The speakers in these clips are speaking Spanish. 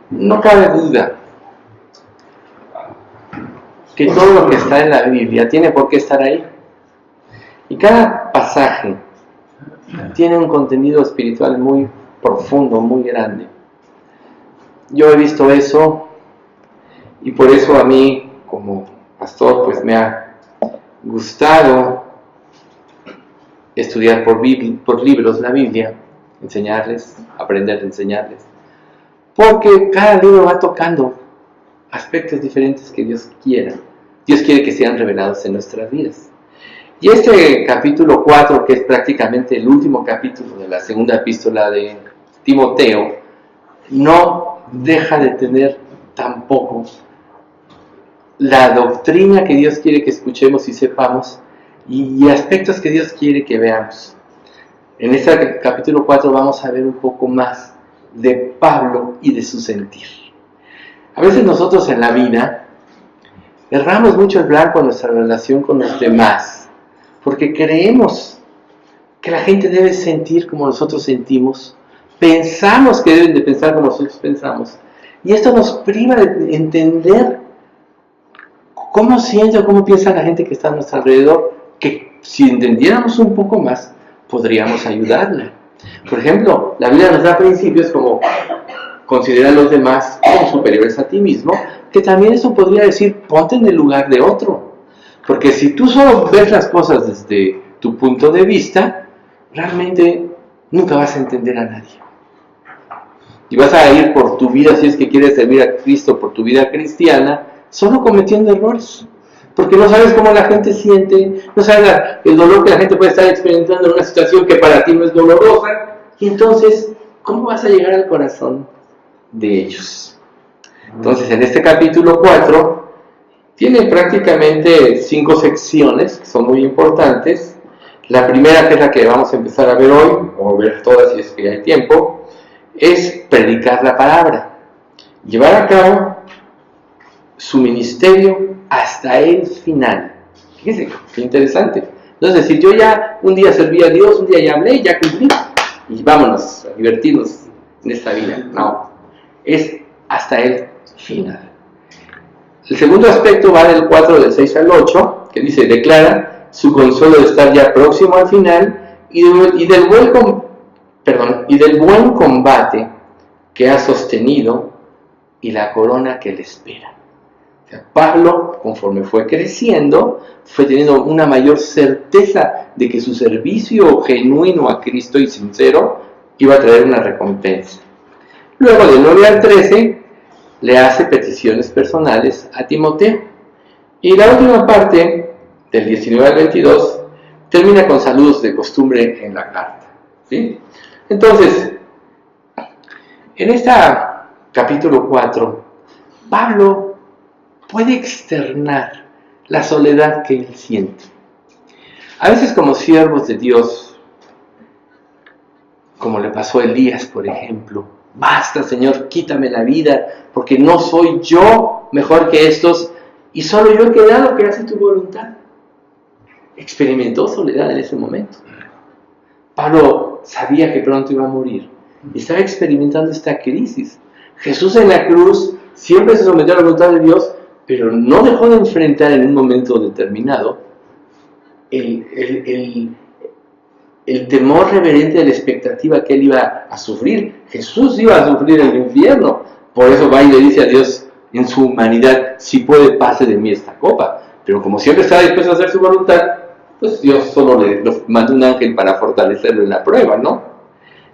No cabe duda que todo lo que está en la Biblia tiene por qué estar ahí. Y cada pasaje tiene un contenido espiritual muy profundo, muy grande. Yo he visto eso y por eso a mí, como pastor, pues me ha gustado estudiar por libros la Biblia, enseñarles, aprender a enseñarles. Porque cada libro va tocando aspectos diferentes que Dios quiera. Dios quiere que sean revelados en nuestras vidas. Y este capítulo 4, que es prácticamente el último capítulo de la segunda epístola de Timoteo, no deja de tener tampoco la doctrina que Dios quiere que escuchemos y sepamos, y aspectos que Dios quiere que veamos. En este capítulo 4 vamos a ver un poco más de Pablo y de su sentir. A veces nosotros en la vida erramos mucho el blanco en nuestra relación con los demás, porque creemos que la gente debe sentir como nosotros sentimos, pensamos que deben de pensar como nosotros pensamos, y esto nos priva de entender cómo siente o cómo piensa la gente que está a nuestro alrededor, que si entendiéramos un poco más, podríamos ayudarla. Por ejemplo, la Biblia nos da principios como considera a los demás como superiores a ti mismo, que también eso podría decir, ponte en el lugar de otro. Porque si tú solo ves las cosas desde tu punto de vista, realmente nunca vas a entender a nadie. Y vas a ir por tu vida, si es que quieres servir a Cristo, por tu vida cristiana, solo cometiendo errores. Porque no sabes cómo la gente siente, no sabes el dolor que la gente puede estar experimentando en una situación que para ti no es dolorosa, y entonces, ¿cómo vas a llegar al corazón de ellos? Entonces, en este capítulo 4, tiene prácticamente 5 secciones que son muy importantes. La primera, que es la que vamos a empezar a ver hoy, o ver todas si es que hay tiempo, es predicar la palabra, llevar a cabo su ministerio hasta el final. Fíjense, qué interesante. No es decir, yo ya un día serví a Dios, un día ya hablé, ya cumplí, y vámonos a divertirnos en esta vida. No, es hasta el final. El segundo aspecto va del 4, del 6 al 8, que dice, declara su consuelo de estar ya próximo al final y del buen combate que ha sostenido y la corona que le espera. O sea, Pablo, conforme fue creciendo, fue teniendo una mayor certeza de que su servicio genuino a Cristo y sincero iba a traer una recompensa. Luego, del 9 al 13, le hace peticiones personales a Timoteo. Y la última parte, del 19 al 22, termina con saludos de costumbre en la carta. ¿Sí? Entonces, en este capítulo 4, Pablo puede externar la soledad que él siente. A veces como siervos de Dios, como le pasó a Elías, por ejemplo, basta, Señor, quítame la vida, porque no soy yo mejor que estos, y solo yo he quedado que hace tu voluntad. Experimentó soledad en ese momento. Pablo sabía que pronto iba a morir, y estaba experimentando esta crisis. Jesús en la cruz siempre se sometió a la voluntad de Dios, pero no dejó de enfrentar en un momento determinado el temor reverente de la expectativa que él iba a sufrir. Jesús iba a sufrir el infierno. Por eso va y le dice a Dios en su humanidad, si puede, pase de mí esta copa. Pero como siempre estaba dispuesto a hacer su voluntad, pues Dios solo le mandó un ángel para fortalecerlo en la prueba, ¿no?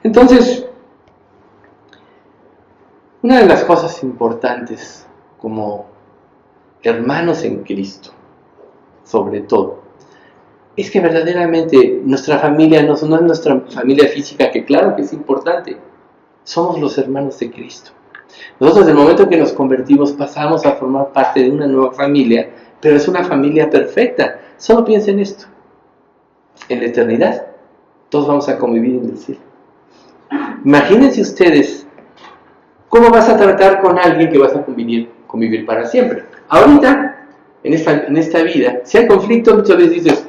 Entonces, una de las cosas importantes como hermanos en Cristo, sobre todo, es que verdaderamente nuestra familia no es nuestra familia física, que claro que es importante, somos los hermanos de Cristo. Nosotros, desde el momento que nos convertimos, pasamos a formar parte de una nueva familia, pero es una familia perfecta. Solo piensen esto, en la eternidad, todos vamos a convivir en el cielo. Imagínense ustedes, ¿cómo vas a tratar con alguien que vas a convivir para siempre? Ahorita, en esta vida, si hay conflicto, muchas veces dices,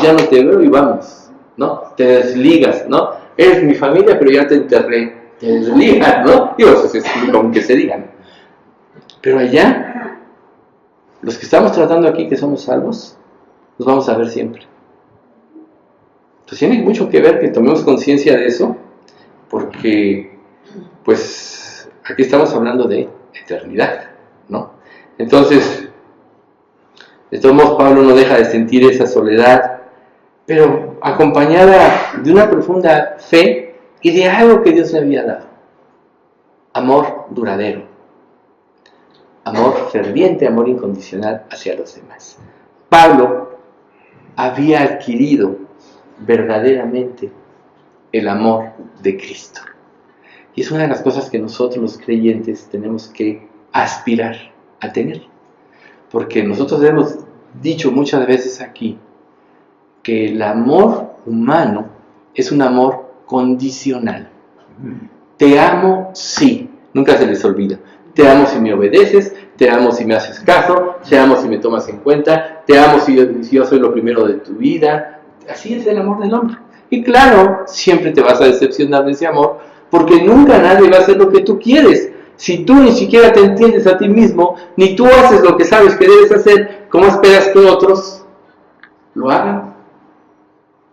ya no te veo y vamos, ¿no? Te desligas, ¿no? Eres mi familia, pero ya te enterré ligan, ¿no? Digo, eso es como que se digan. Pero allá, los que estamos tratando aquí, que somos salvos, los vamos a ver siempre. Entonces tiene mucho que ver que tomemos conciencia de eso, porque, pues, aquí estamos hablando de eternidad, ¿no? Entonces, de todos modos, Pablo no deja de sentir esa soledad, pero acompañada de una profunda fe y de algo que Dios le había dado. Amor duradero, amor ferviente, amor incondicional hacia los demás. Pablo había adquirido verdaderamente el amor de Cristo. Y es una de las cosas que nosotros los creyentes tenemos que aspirar a tener. Porque nosotros hemos dicho muchas veces aquí que el amor humano es un amor condicional. Te amo, sí, nunca se les olvida. Te amo si me obedeces, te amo si me haces caso, te amo si me tomas en cuenta, te amo si yo soy lo primero de tu vida. Así es el amor del hombre. Y claro, siempre te vas a decepcionar de ese amor, porque nunca nadie va a hacer lo que tú quieres. Si tú ni siquiera te entiendes a ti mismo, ni tú haces lo que sabes que debes hacer, ¿cómo esperas que otros lo hagan?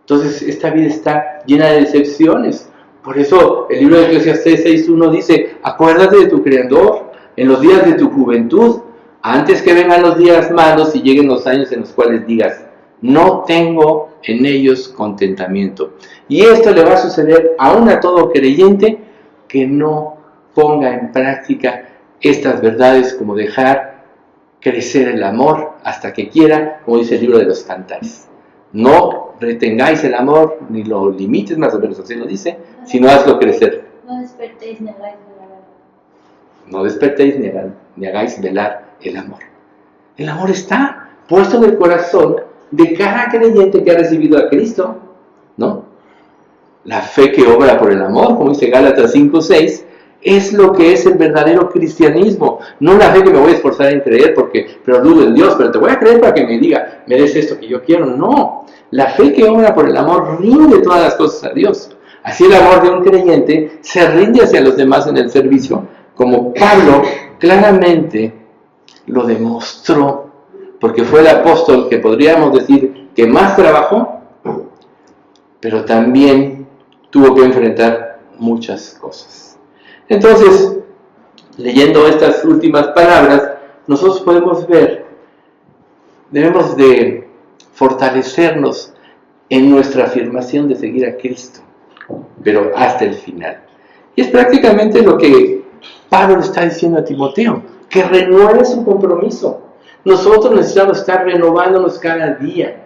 Entonces, esta vida está llena de decepciones. Por eso, el libro de Eclesiastés 6.1 dice, acuérdate de tu Creador en los días de tu juventud, antes que vengan los días malos y lleguen los años en los cuales digas, no tengo en ellos contentamiento. Y esto le va a suceder aún a todo creyente que no ponga en práctica estas verdades, como dejar crecer el amor hasta que quiera, como dice el libro de los Cantares. No retengáis el amor, ni lo limites, más o menos así lo dice, sino hazlo crecer. No despertéis ni hagáis velar. No despertéis ni hagáis velar el amor. El amor está puesto en el corazón de cada creyente que ha recibido a Cristo, ¿no? La fe que obra por el amor, como dice Gálatas 5:6, es lo que es el verdadero cristianismo. No la fe que me voy a esforzar en creer, pero dudo en Dios, pero te voy a creer para que me diga, me des esto que yo quiero. No, la fe que obra por el amor rinde todas las cosas a Dios. Así el amor de un creyente se rinde hacia los demás en el servicio, como Pablo claramente lo demostró, porque fue el apóstol que podríamos decir que más trabajó, pero también tuvo que enfrentar muchas cosas. Entonces, leyendo estas últimas palabras, nosotros podemos ver, debemos de fortalecernos en nuestra afirmación de seguir a Cristo, pero hasta el final. Y es prácticamente lo que Pablo le está diciendo a Timoteo, que renueve su compromiso. Nosotros necesitamos estar renovándonos cada día.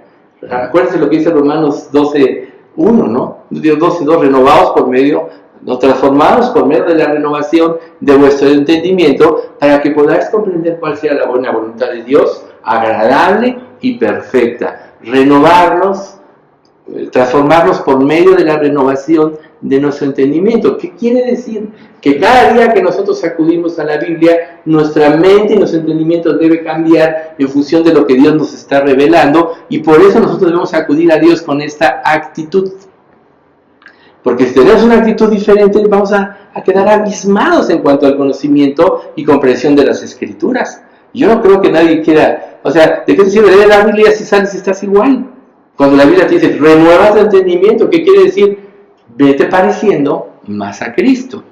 Acuérdense lo que dice Romanos 12:1, ¿no? 12:2, renovados por medio, no, transformados por medio de la renovación de vuestro entendimiento, para que podáis comprender cuál sea la buena voluntad de Dios, agradable y perfecta. Renovarnos, transformarnos por medio de la renovación de nuestro entendimiento. ¿Qué quiere decir? Que cada día que nosotros acudimos a la Biblia, nuestra mente y nuestro entendimiento debe cambiar en función de lo que Dios nos está revelando, y por eso nosotros debemos acudir a Dios con esta actitud. Porque si tenemos una actitud diferente, vamos a quedar abismados en cuanto al conocimiento y comprensión de las Escrituras. Yo no creo que nadie quiera, o sea, ¿de qué te sirve leer la Biblia si sales y estás igual? Cuando la Biblia te dice, renueva tu entendimiento, ¿qué quiere decir? Vete pareciendo más a Cristo.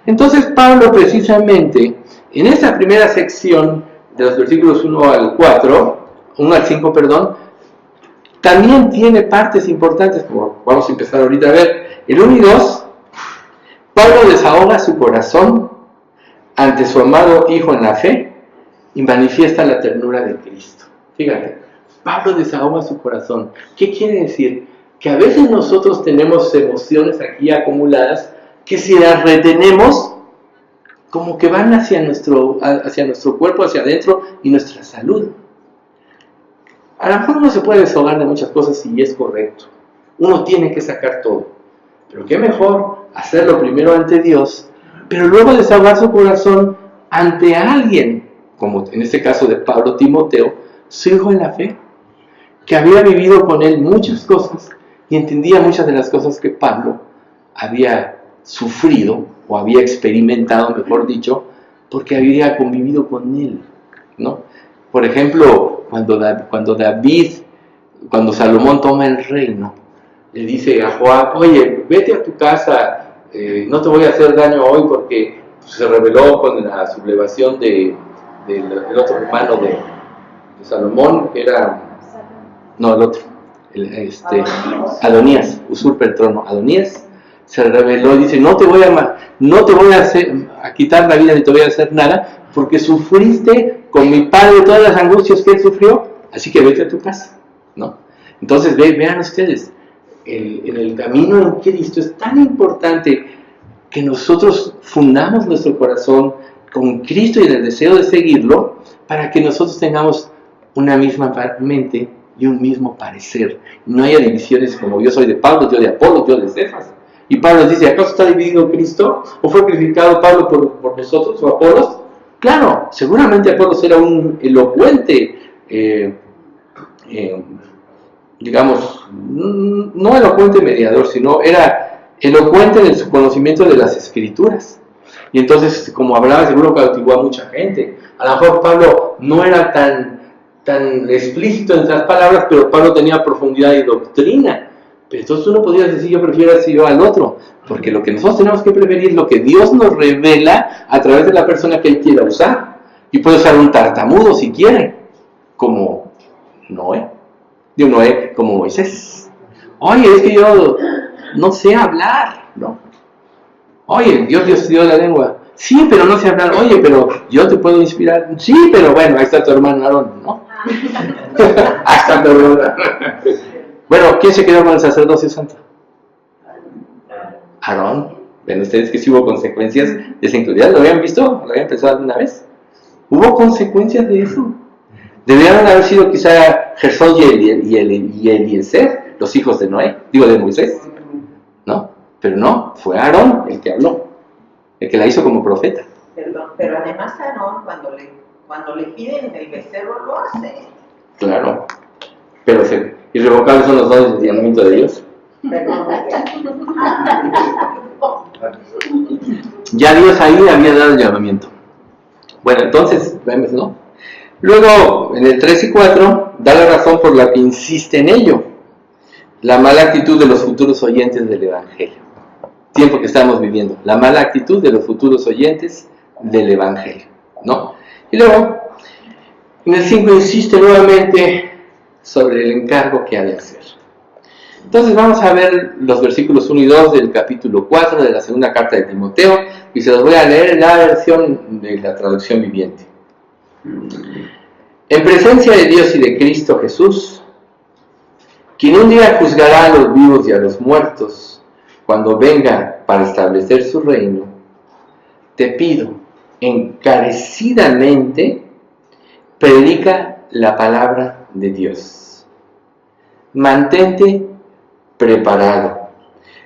Entonces Pablo precisamente, en esta primera sección de los versículos 1 al 5, también tiene partes importantes, como vamos a empezar ahorita a ver. El 1 y 2, Pablo desahoga su corazón ante su amado Hijo en la fe y manifiesta la ternura de Cristo. Fíjate, Pablo desahoga su corazón. ¿Qué quiere decir? Que a veces nosotros tenemos emociones aquí acumuladas que si las retenemos, como que van hacia nuestro cuerpo, hacia adentro y nuestra salud. A lo mejor uno se puede desahogar de muchas cosas y es correcto. Uno tiene que sacar todo. Pero qué mejor hacerlo primero ante Dios, pero luego desahogar su corazón ante alguien, como en este caso de Pablo, Timoteo, su hijo en la fe, que había vivido con él muchas cosas y entendía muchas de las cosas que Pablo había sufrido, o había experimentado, mejor dicho, porque había convivido con él, ¿no? Por ejemplo, cuando Salomón toma el reino, le dice a Joab, oye, vete a tu casa, no te voy a hacer daño hoy porque se rebeló con la sublevación del otro hermano de Salomón, que era, no, el otro, Adonías, usurpa el trono. Adonías se rebeló y dice, no te voy a quitar la vida ni te voy a hacer nada, porque sufriste con mi padre todas las angustias que él sufrió, así que vete a tu casa, ¿no? Entonces vean ustedes, en el camino en Cristo es tan importante que nosotros fundamos nuestro corazón con Cristo y en el deseo de seguirlo, para que nosotros tengamos una misma mente y un mismo parecer. No haya divisiones como yo soy de Pablo, yo de Apolo, yo de Cefas. Y Pablo dice, ¿acaso está dividido Cristo? ¿O fue crucificado Pablo por nosotros o Apolos? Claro, seguramente Apolos era un elocuente, digamos, no elocuente mediador, sino era elocuente en su conocimiento de las Escrituras. Y entonces, como hablaba, seguro cautivó a mucha gente. A lo mejor Pablo no era tan explícito en las palabras, pero Pablo tenía profundidad y doctrina. Pero entonces uno podría decir, yo prefiero así yo al otro, porque lo que nosotros tenemos que preferir es lo que Dios nos revela a través de la persona que Él quiera usar. Y puede usar un tartamudo si quiere, como Noé. Digo, Noé como Moisés. Oye, es que yo no sé hablar, ¿no? Oye, Dios dio la lengua. Sí, pero no sé hablar. Oye, pero yo te puedo inspirar. Sí, pero bueno, ahí está tu hermano Aarón, ¿no? Ahí está tu hermano. Bueno, ¿quién se quedó con el sacerdocio santo? Aarón. Ven ustedes que sí hubo consecuencias de esa incredulidad. ¿Lo habían visto? ¿Lo habían pensado alguna vez? Hubo consecuencias de eso. Deberían haber sido quizá Gersón y Eliezer, los hijos de Noé, de Moisés, ¿no? Pero no, fue Aarón el que habló, el que la hizo como profeta. Perdón, pero además Aarón cuando le piden el becerro lo hace. Claro, pero irrevocables son los dones del llamamiento de Dios. Ya Dios ahí había dado el llamamiento. Bueno, entonces, vemos, ¿no? Luego, en el 3 y 4, da la razón por la que insiste en ello. La mala actitud de los futuros oyentes del Evangelio. Tiempo que estamos viviendo. La mala actitud de los futuros oyentes del Evangelio, ¿no? Y luego, en el 5 insiste nuevamente sobre el encargo que ha de hacer. Entonces vamos a ver los versículos 1 y 2 del capítulo 4 de la segunda carta de Timoteo, y se los voy a leer en la versión de la traducción viviente. En presencia de Dios y de Cristo Jesús, quien un día juzgará a los vivos y a los muertos, cuando venga para establecer su reino, te pido encarecidamente, predica la palabra de Dios. Mantente preparado,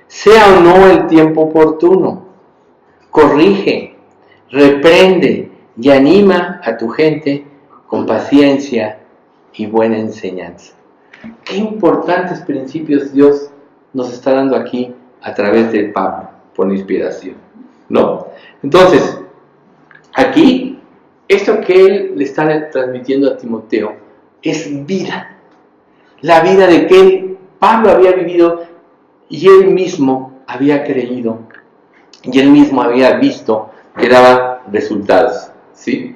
sea o no el tiempo oportuno, corrige, reprende y anima a tu gente con paciencia y buena enseñanza. Qué importantes principios Dios nos está dando aquí a través de Pablo, por inspiración, ¿no? Entonces, aquí, esto que él le está transmitiendo a Timoteo es vida. La vida de que Pablo había vivido y él mismo había creído y él mismo había visto que daba resultados, ¿sí?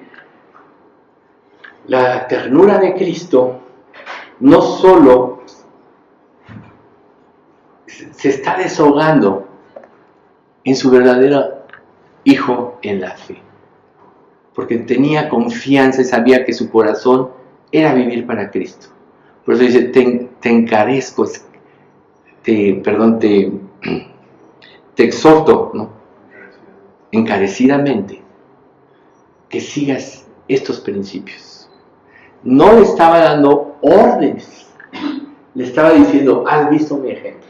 La ternura de Cristo no solo se está desahogando en su verdadero hijo en la fe, porque tenía confianza y sabía que su corazón era vivir para Cristo. Por eso dice, te encarezco, te exhorto, ¿no? Encarecidamente, que sigas estos principios. No le estaba dando órdenes, le estaba diciendo, has visto mi ejemplo,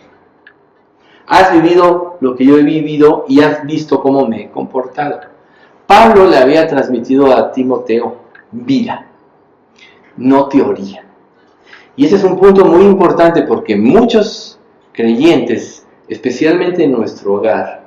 has vivido lo que yo he vivido y has visto cómo me he comportado. Pablo le había transmitido a Timoteo vida, no teoría. Y ese es un punto muy importante porque muchos creyentes, especialmente en nuestro hogar,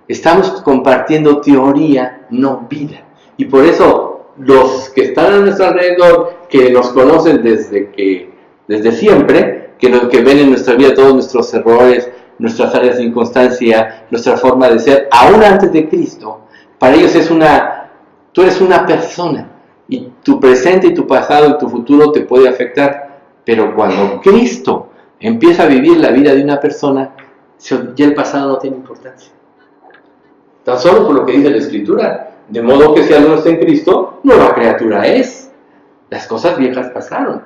Estamos compartiendo teoría, no vida. Y por eso los que están a nuestro alrededor, que nos conocen desde siempre, que ven en nuestra vida todos nuestros errores, nuestras áreas de inconstancia, nuestra forma de ser, aún antes de Cristo, para ellos tú eres una persona, y tu presente y tu pasado y tu futuro te puede afectar, pero cuando Cristo empieza a vivir la vida de una persona, ya el pasado no tiene importancia. Tan solo por lo que dice la Escritura, de modo que si alguno está en Cristo, nueva criatura es. Las cosas viejas pasaron.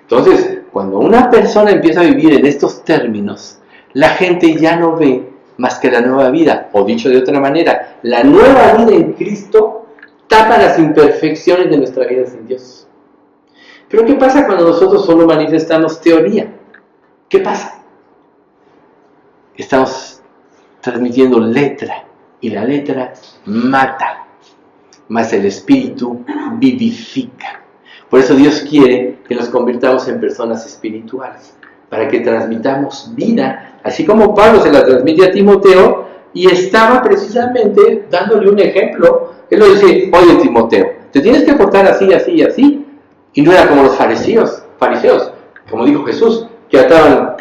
Entonces, cuando una persona empieza a vivir en estos términos, la gente ya no ve más que la nueva vida, o dicho de otra manera, la nueva vida en Cristo tapa las imperfecciones de nuestra vida sin Dios. Pero ¿qué pasa cuando nosotros solo manifestamos teoría? ¿Qué pasa? Estamos transmitiendo letra, y la letra mata, mas el Espíritu vivifica. Por eso Dios quiere que nos convirtamos en personas espirituales, para que transmitamos vida, así como Pablo se la transmite a Timoteo, y estaba precisamente dándole un ejemplo. Él le dice: oye Timoteo, te tienes que portar así, así y así. Y no era como los fariseos, como dijo Jesús, que ataban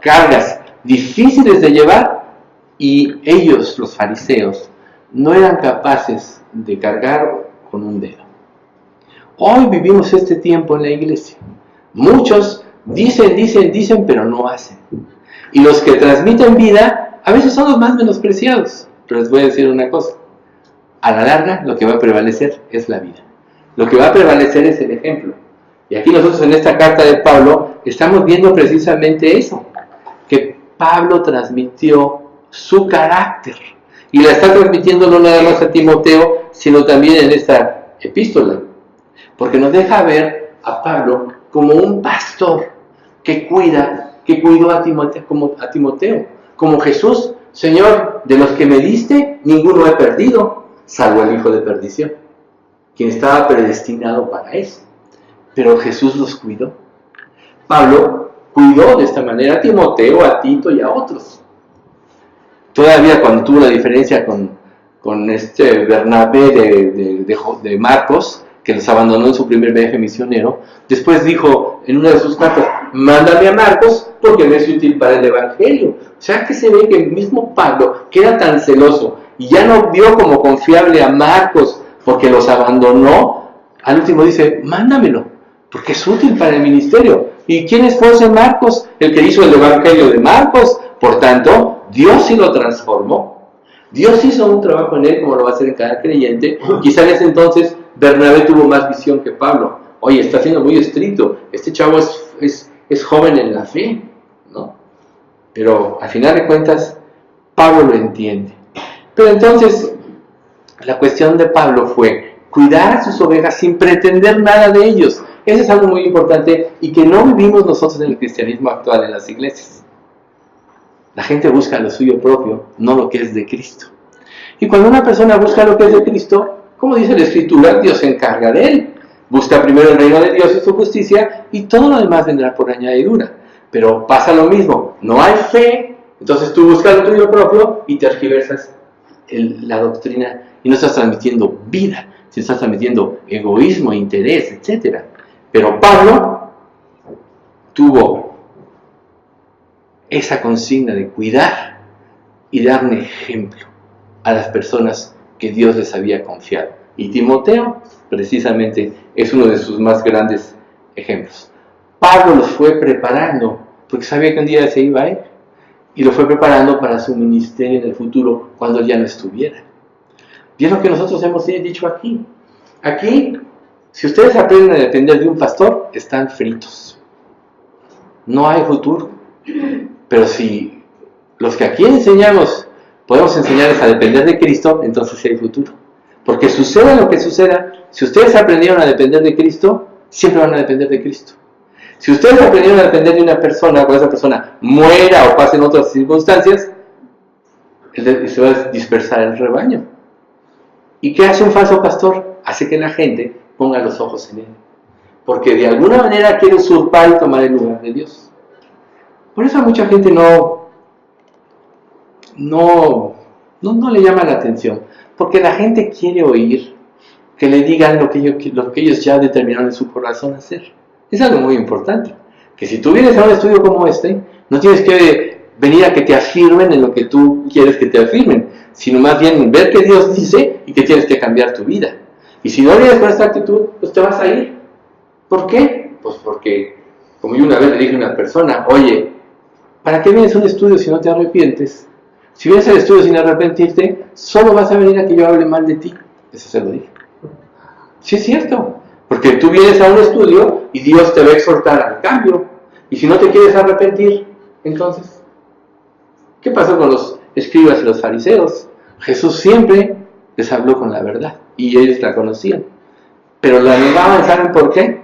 cargas difíciles de llevar, y ellos, los fariseos, no eran capaces de cargar con un dedo. Hoy vivimos este tiempo en la iglesia. Muchos dicen, pero no hacen. Y los que transmiten vida, a veces son los más menospreciados. Pero les voy a decir una cosa: a la larga, lo que va a prevalecer es la vida. Lo que va a prevalecer es el ejemplo. Y aquí nosotros en esta carta de Pablo estamos viendo precisamente eso, que Pablo transmitió su carácter, y la está transmitiendo no nada más a Timoteo, sino también en esta epístola, porque nos deja ver a Pablo como un pastor que cuidó a Timoteo, como Jesús: Señor, de los que me diste, ninguno he perdido, salvo el hijo de perdición, quien estaba predestinado para eso. Pero Jesús los cuidó. Pablo cuidó de esta manera a Timoteo, a Tito y a otros. Todavía cuando tuvo la diferencia con este Bernabé de Marcos, que los abandonó en su primer viaje misionero, después dijo en una de sus cartas: mándame a Marcos porque me es útil para el Evangelio. O sea que se ve que el mismo Pablo, que era tan celoso y ya no vio como confiable a Marcos porque los abandonó, al último dice: mándamelo, porque es útil para el ministerio. ¿Y quién es José Marcos? El que hizo el Evangelio de Marcos. Por tanto, Dios sí lo transformó. Dios hizo un trabajo en él, como lo va a hacer en cada creyente. Quizá en ese entonces Bernabé tuvo más visión que Pablo. Oye, está siendo muy estricto. Este chavo es joven en la fe, ¿no? Pero al final de cuentas, Pablo lo entiende. Pero entonces, la cuestión de Pablo fue cuidar a sus ovejas sin pretender nada de ellos. Eso es algo muy importante y que no vivimos nosotros en el cristianismo actual en las iglesias. La gente busca lo suyo propio, no lo que es de Cristo. Y cuando una persona busca lo que es de Cristo, como dice la Escritura, Dios se encarga de él. Busca primero el reino de Dios y su justicia, y todo lo demás vendrá por añadidura. Pero pasa lo mismo, no hay fe, entonces tú buscas lo tuyo propio y tergiversas la doctrina, y no estás transmitiendo vida, sino estás transmitiendo egoísmo, interés, etc. Pero Pablo tuvo esa consigna de cuidar y dar un ejemplo a las personas que Dios les había confiado. Y Timoteo, precisamente, es uno de sus más grandes ejemplos. Pablo los fue preparando, porque sabía que un día se iba a ir, y lo fue preparando para su ministerio en el futuro, cuando ya no estuviera. Y es lo que nosotros hemos dicho aquí. Aquí, si ustedes aprenden a depender de un pastor, están fritos. No hay futuro. Pero si los que aquí enseñamos podemos enseñarles a depender de Cristo, entonces sí hay futuro. Porque suceda lo que suceda, si ustedes aprendieron a depender de Cristo, siempre van a depender de Cristo. Si ustedes aprendieron a depender de una persona, cuando esa persona muera o pase en otras circunstancias, se va a dispersar el rebaño. ¿Y qué hace un falso pastor? Hace que la gente ponga los ojos en él. Porque de alguna manera quiere usurpar y tomar el lugar de Dios. Por eso mucha gente no No le llama la atención, porque la gente quiere oír que le digan lo que ellos ya determinaron en su corazón hacer. Es algo muy importante, que si tú vienes a un estudio como este, no tienes que venir a que te afirmen en lo que tú quieres que te afirmen, sino más bien ver qué Dios dice y que tienes que cambiar tu vida. Y si no vienes con esta actitud, pues te vas a ir. ¿Por qué? Pues porque, como yo una vez le dije a una persona, oye, ¿para qué vienes a un estudio si no te arrepientes? Si vienes al estudio sin arrepentirte, solo vas a venir a que yo hable mal de ti. Eso se lo dije. Sí es cierto, porque tú vienes a un estudio y Dios te va a exhortar al cambio. Y si no te quieres arrepentir, entonces, ¿qué pasó con los escribas y los fariseos? Jesús siempre les habló con la verdad y ellos la conocían. Pero la negaban, ¿saben por qué?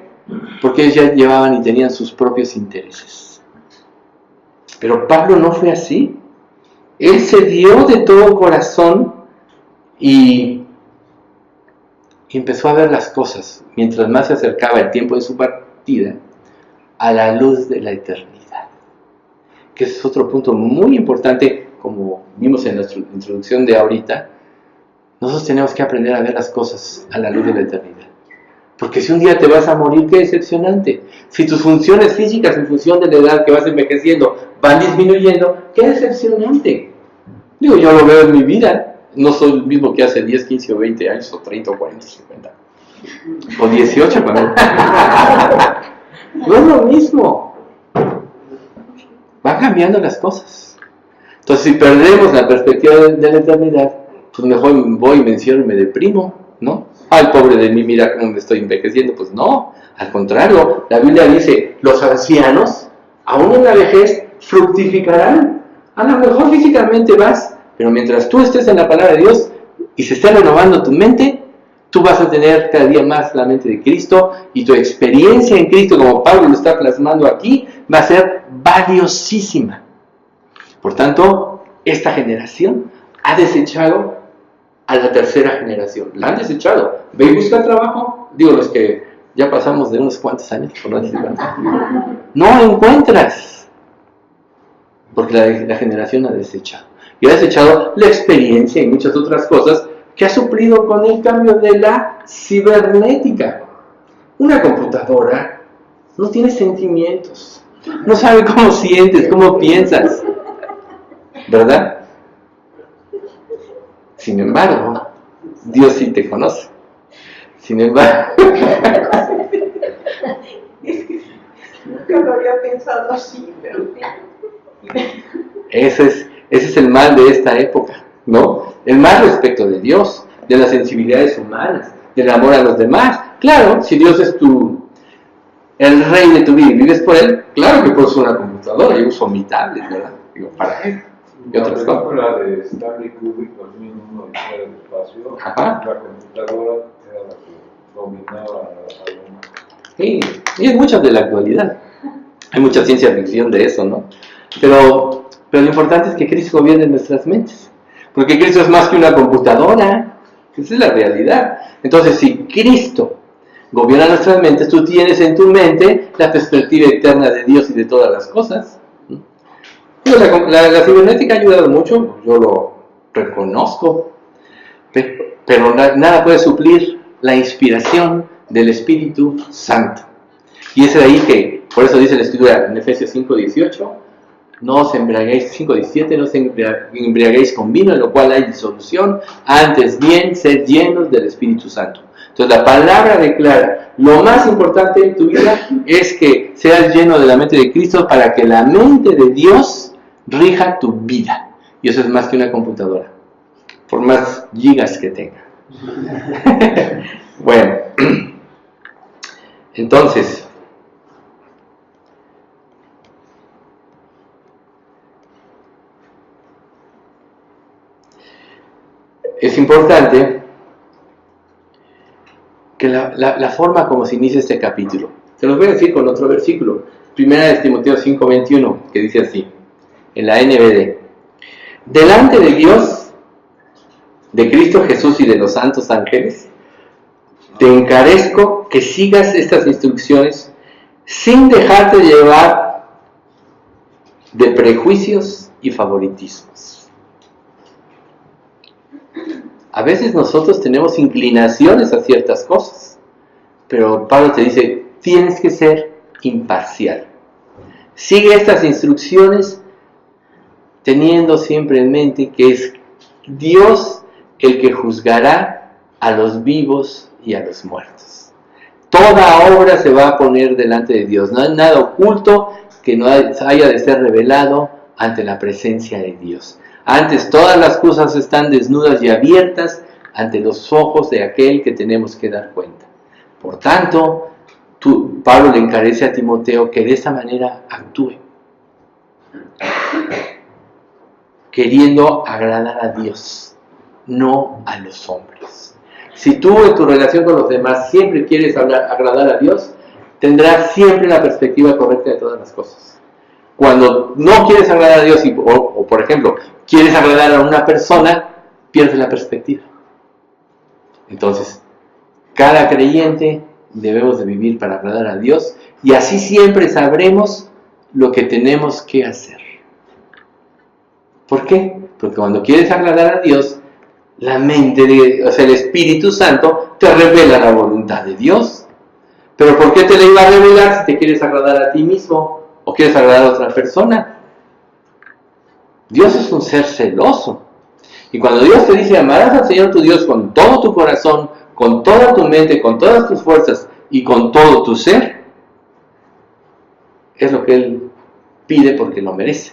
Porque ellos ya llevaban y tenían sus propios intereses. Pero Pablo no fue así. Él se dio de todo corazón y empezó a ver las cosas, mientras más se acercaba el tiempo de su partida, a la luz de la eternidad. Que ese es otro punto muy importante, como vimos en nuestra introducción de ahorita. Nosotros tenemos que aprender a ver las cosas a la luz de la eternidad. Porque si un día te vas a morir, qué decepcionante. Si tus funciones físicas en función de la edad que vas envejeciendo van disminuyendo, qué decepcionante. Digo, yo lo veo en mi vida. No soy el mismo que hace 10, 15 o 20 años, o 30 o 40, 50. O 18 para mí. No es lo mismo. Van cambiando las cosas. Entonces, si perdemos la perspectiva de la eternidad, pues mejor voy y me encierro y me deprimo, ¿no? Ay, pobre de mí, mira cómo me estoy envejeciendo. Pues no, al contrario, la Biblia dice, los ancianos, aún en la vejez, fructificarán. A lo mejor físicamente vas, pero mientras tú estés en la palabra de Dios y se esté renovando tu mente, tú vas a tener cada día más la mente de Cristo y tu experiencia en Cristo, como Pablo lo está plasmando aquí, va a ser valiosísima. Por tanto, esta generación ha desechado a la tercera generación. La han desechado. Ve y busca trabajo. Digo, los que ya pasamos de unos cuantos años, por no decir cuántos. No encuentras. Porque la generación ha desechado. Y ha desechado la experiencia y muchas otras cosas que ha suplido con el cambio de la cibernética. Una computadora no tiene sentimientos. No sabe cómo sientes, cómo piensas. ¿Verdad? Sin embargo, Dios sí te conoce. Sin embargo, nunca lo había pensado así, pero ese es el mal de esta época, ¿no? El mal respecto de Dios, de las sensibilidades humanas, del amor a los demás. Claro, si Dios es el rey de tu vida y vives por Él, claro que puedes usar una computadora y uso mi tablet, ¿verdad? Digo, para Él. Y otras cosas. La de Stanley Kubrick, 2001, Odisea del Espacio, Ajá. la computadora era la que dominaba a las alumnas. Sí, y es mucha de la actualidad. Hay mucha ciencia ficción de eso, ¿no? Pero lo importante es que Cristo gobierne nuestras mentes. Porque Cristo es más que una computadora. Esa es la realidad. Entonces, si Cristo gobierna nuestras mentes, tú tienes en tu mente la perspectiva eterna de Dios y de todas las cosas. La cibernética ha ayudado mucho, yo lo reconozco, pero nada puede suplir la inspiración del Espíritu Santo. Y es de ahí que, por eso dice la Escritura en Efesios 5:18, no os embriaguéis, 5:17, no os embriaguéis con vino, en lo cual hay disolución, antes bien, sed llenos del Espíritu Santo. Entonces la palabra declara, lo más importante en tu vida es que seas lleno de la mente de Cristo para que la mente de Dios rija tu vida. Y eso es más que una computadora, por más gigas que tenga. Bueno, entonces, es importante que la forma como se inicia este capítulo, se los voy a decir con otro versículo, 1 Timoteo 5:21, que dice así, en la NBD: delante de Dios, de Cristo Jesús y de los santos ángeles, te encarezco que sigas estas instrucciones sin dejarte llevar de prejuicios y favoritismos. A veces nosotros tenemos inclinaciones a ciertas cosas, pero Pablo te dice, tienes que ser imparcial. Sigue estas instrucciones teniendo siempre en mente que es Dios el que juzgará a los vivos y a los muertos. Toda obra se va a poner delante de Dios. No hay nada oculto que no haya de ser revelado ante la presencia de Dios. Antes, todas las cosas están desnudas y abiertas ante los ojos de aquel que tenemos que dar cuenta. Por tanto, Pablo le encarece a Timoteo que de esta manera actúe, queriendo agradar a Dios, no a los hombres. Si tú en tu relación con los demás siempre quieres agradar a Dios, tendrás siempre la perspectiva correcta de todas las cosas. Cuando no quieres agradar a Dios, o por ejemplo, quieres agradar a una persona, pierdes la perspectiva. Entonces, cada creyente debemos de vivir para agradar a Dios, y así siempre sabremos lo que tenemos que hacer. ¿Por qué? Porque cuando quieres agradar a Dios, la mente, el Espíritu Santo te revela la voluntad de Dios. Pero ¿por qué te la iba a revelar si te quieres agradar a ti mismo o quieres agradar a otra persona? Dios es un ser celoso. Y cuando Dios te dice, amarás al Señor tu Dios con todo tu corazón, con toda tu mente, con todas tus fuerzas y con todo tu ser, es lo que Él pide porque lo merece.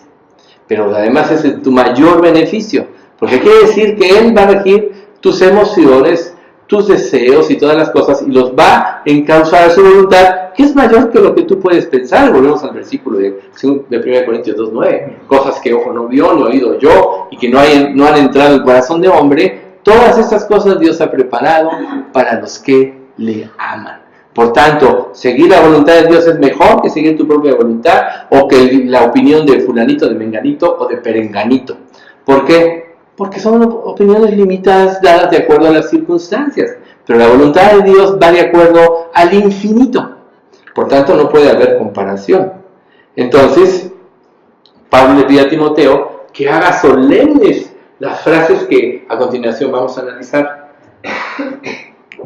Pero además es tu mayor beneficio, porque quiere decir que Él va a regir tus emociones, tus deseos y todas las cosas, y los va a encauzar a su voluntad, que es mayor que lo que tú puedes pensar. Volvemos al versículo de 1 Corintios 2:9, cosas que ojo no vio, ni oído yo, y que no han entrado en el corazón de hombre. Todas estas cosas Dios ha preparado para los que le aman. Por tanto, seguir la voluntad de Dios es mejor que seguir tu propia voluntad o que la opinión de fulanito, de menganito o de perenganito. ¿Por qué? Porque son opiniones limitadas dadas de acuerdo a las circunstancias. Pero la voluntad de Dios va de acuerdo al infinito. Por tanto, no puede haber comparación. Entonces, Pablo le pide a Timoteo que haga solemnes las frases que a continuación vamos a analizar.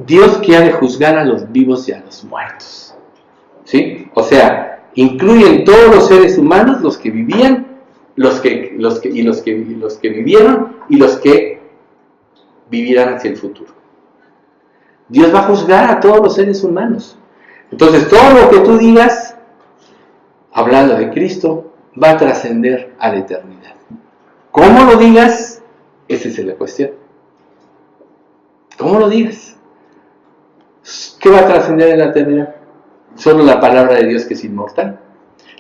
Dios que ha de juzgar a los vivos y a los muertos. ¿Sí? O sea, incluyen todos los seres humanos, los que vivían, los que vivieron y los que vivirán hacia el futuro. Dios va a juzgar a todos los seres humanos. Entonces, todo lo que tú digas, hablando de Cristo, va a trascender a la eternidad. ¿Cómo lo digas? Esa es la cuestión. ¿Cómo lo digas? ¿Qué va a trascender en la eternidad? Solo la palabra de Dios, que es inmortal.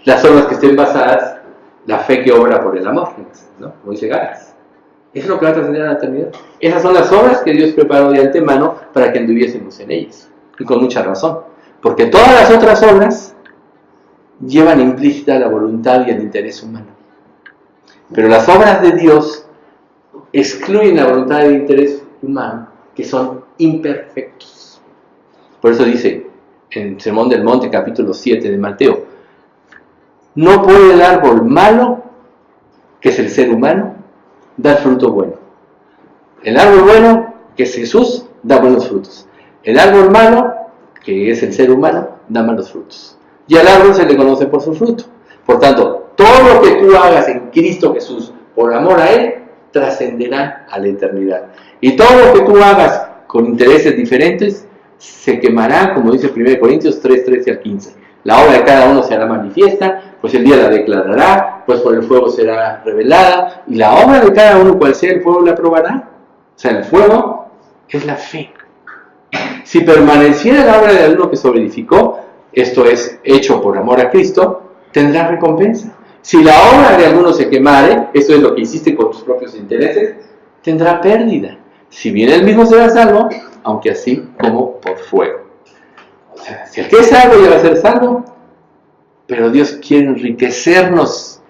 Las obras que estén basadas, la fe que obra por el amor, ¿no? Como dice Gálatas. Eso es lo que va a trascender en la eternidad. Esas son las obras que Dios preparó de antemano para que anduviésemos en ellas. Y con mucha razón. Porque todas las otras obras llevan implícita la voluntad y el interés humano. Pero las obras de Dios excluyen la voluntad y el interés humano, que son imperfectos. Por eso dice en el Sermón del Monte, capítulo 7 de Mateo, no puede el árbol malo, que es el ser humano, dar fruto bueno. El árbol bueno, que es Jesús, da buenos frutos. El árbol malo, que es el ser humano, da malos frutos. Y al árbol se le conoce por su fruto. Por tanto, todo lo que tú hagas en Cristo Jesús, por amor a Él, trascenderá a la eternidad. Y todo lo que tú hagas con intereses diferentes, se quemará, como dice 1 Corintios 3, 13 al 15. La obra de cada uno se hará manifiesta, pues el día la declarará, pues por el fuego será revelada, y la obra de cada uno, cual sea el fuego, la probará. O sea, el fuego es la fe. Si permaneciera la obra de alguno que sobreedificó, esto es, hecho por amor a Cristo, tendrá recompensa. Si la obra de alguno se quemare, esto es lo que hiciste con tus propios intereses, tendrá pérdida. Si bien él mismo será salvo, aunque así como por fuego. O sea, si el que es salvo ya va a ser salvo, pero Dios quiere enriquecernos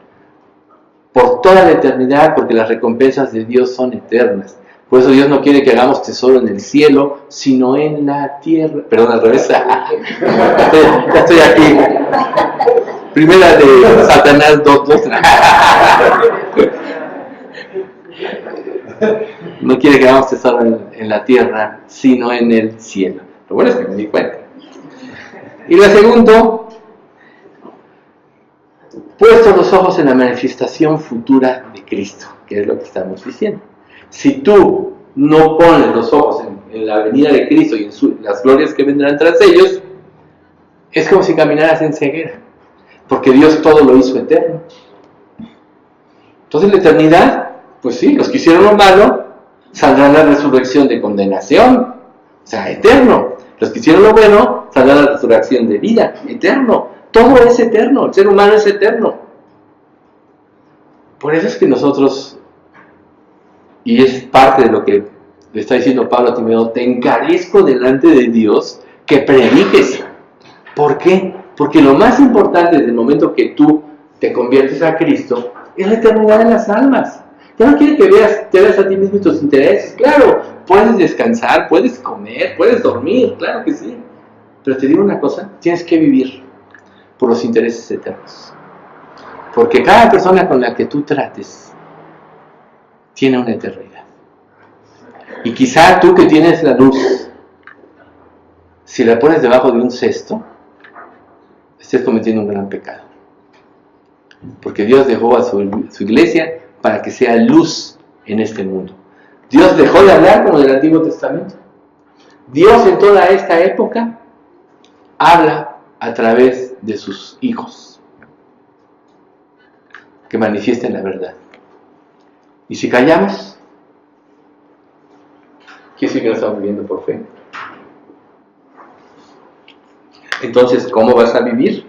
por toda la eternidad, porque las recompensas de Dios son eternas. Por eso Dios no quiere que hagamos tesoro en el cielo, sino en la tierra. Perdón, al revés. Ya estoy aquí. Primera de Satanás 2:2. No quiere que hagamos tesoro en la tierra, sino en el cielo. Lo bueno es que me di cuenta. Y lo segundo, puestos los ojos en la manifestación futura de Cristo, que es lo que estamos diciendo. Si tú no pones los ojos en la venida de Cristo y en las glorias que vendrán tras ellos, es como si caminaras en ceguera, porque Dios todo lo hizo eterno. Entonces la eternidad, pues sí, los que hicieron lo malo saldrán la resurrección de condenación, o sea, eterno. Los que hicieron lo bueno saldrán la resurrección de vida, eterno. Todo es eterno, el ser humano es eterno. Por eso es que nosotros, y es parte de lo que le está diciendo Pablo a Timoteo, te encarezco delante de Dios que prediques. ¿Por qué? Porque lo más importante desde el momento que tú te conviertes a Cristo es la eternidad de las almas. Ya no quiere que te veas a ti mismo y tus intereses. Claro, puedes descansar, puedes comer, puedes dormir, claro que sí. Pero te digo una cosa, tienes que vivir por los intereses eternos. Porque cada persona con la que tú trates tiene una eternidad. Y quizá tú que tienes la luz, si la pones debajo de un cesto, estés cometiendo un gran pecado. Porque Dios dejó a su iglesia para que sea luz en este mundo. Dios dejó de hablar como del Antiguo Testamento. Dios en toda esta época habla a través de sus hijos que manifiesten la verdad. Y si callamos, quiere decir que no estamos viviendo por fe. Entonces, ¿cómo vas a vivir?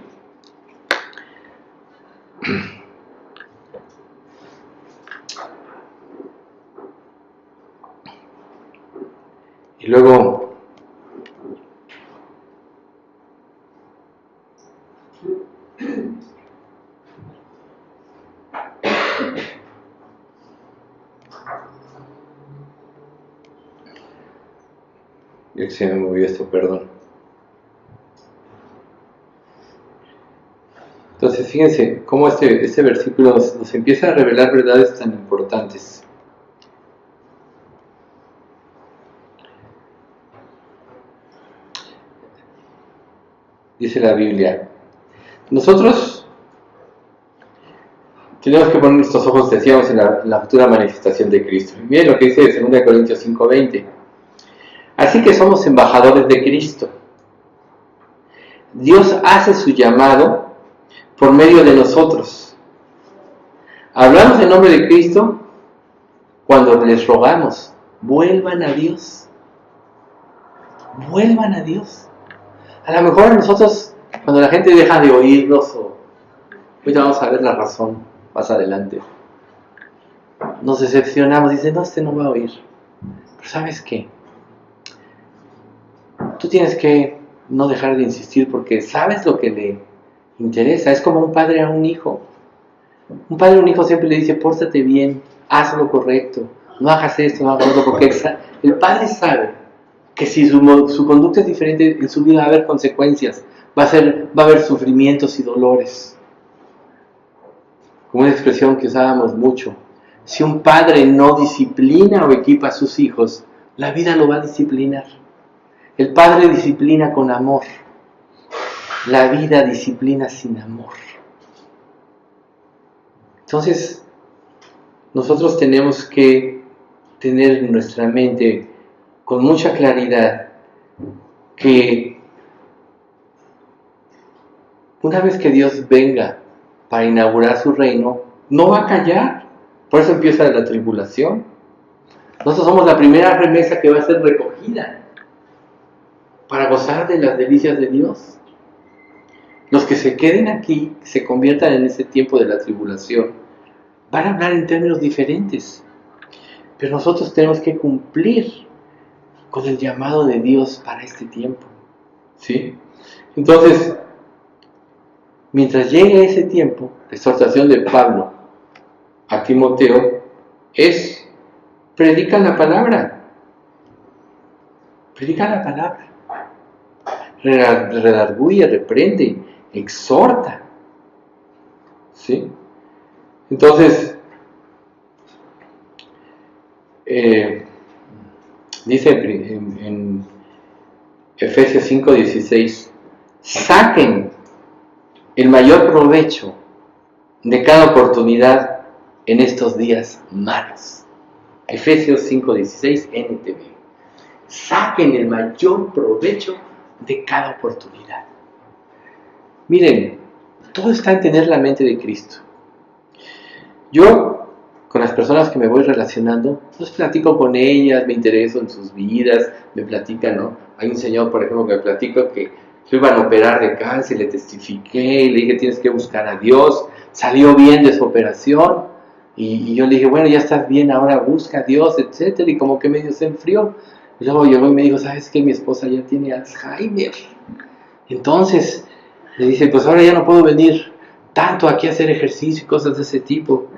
Y luego, ya que se me movió esto, perdón. Entonces, fíjense cómo este versículo nos empieza a revelar verdades tan importantes. Dice la Biblia, nosotros tenemos que poner nuestros ojos, decíamos, en la futura manifestación de Cristo. Y miren lo que dice 2 Corintios 5:20. Así que somos embajadores de Cristo. Dios hace su llamado por medio de nosotros. Hablamos en nombre de Cristo cuando les rogamos, vuelvan a Dios. Vuelvan a Dios. A lo mejor nosotros, cuando la gente deja de oírnos, ahorita vamos a ver la razón más adelante, nos decepcionamos, dicen, no, este no va a oír. Pero ¿sabes qué? Tú tienes que no dejar de insistir porque sabes lo que le interesa. Es como un padre a un hijo. Un padre a un hijo siempre le dice, pórtate bien, haz lo correcto, no hagas esto, no hagas lo otro, porque el padre sabe que si su conducta es diferente en su vida va a haber consecuencias, va a haber sufrimientos y dolores. Como una expresión que usábamos mucho, si un padre no disciplina o equipa a sus hijos, la vida lo va a disciplinar. El padre disciplina con amor, la vida disciplina sin amor. Entonces, nosotros tenemos que tener en nuestra mente con mucha claridad que una vez que Dios venga para inaugurar su reino, no va a callar. Por eso empieza la tribulación. Nosotros somos la primera remesa que va a ser recogida para gozar de las delicias de Dios. Los que se queden aquí, se conviertan en ese tiempo de la tribulación, van a hablar en términos diferentes. Pero nosotros tenemos que cumplir con el llamado de Dios para este tiempo. ¿Sí? Entonces, mientras llegue ese tiempo, la exhortación de Pablo a Timoteo es: predica la palabra. Predica la palabra. Redarguye, reprende, exhorta. ¿Sí? Entonces, Dice en Efesios 5:16, saquen el mayor provecho de cada oportunidad en estos días malos. Efesios 5:16 NTV. Saquen el mayor provecho de cada oportunidad. Miren, todo está en tener la mente de Cristo. Yo, con las personas que me voy relacionando, pues platico con ellas, me intereso en sus vidas, me platican, ¿no? Hay un señor, por ejemplo, que me platico que lo iban a operar de cáncer, le testifiqué, le dije, tienes que buscar a Dios, salió bien de su operación, y yo le dije, bueno, ya estás bien, ahora busca a Dios, etcétera, y como que medio se enfrió. Y luego llegó y me dijo, ¿sabes qué? Mi esposa ya tiene Alzheimer. Entonces, le dice, pues ahora ya no puedo venir tanto aquí a hacer ejercicio y cosas de ese tipo.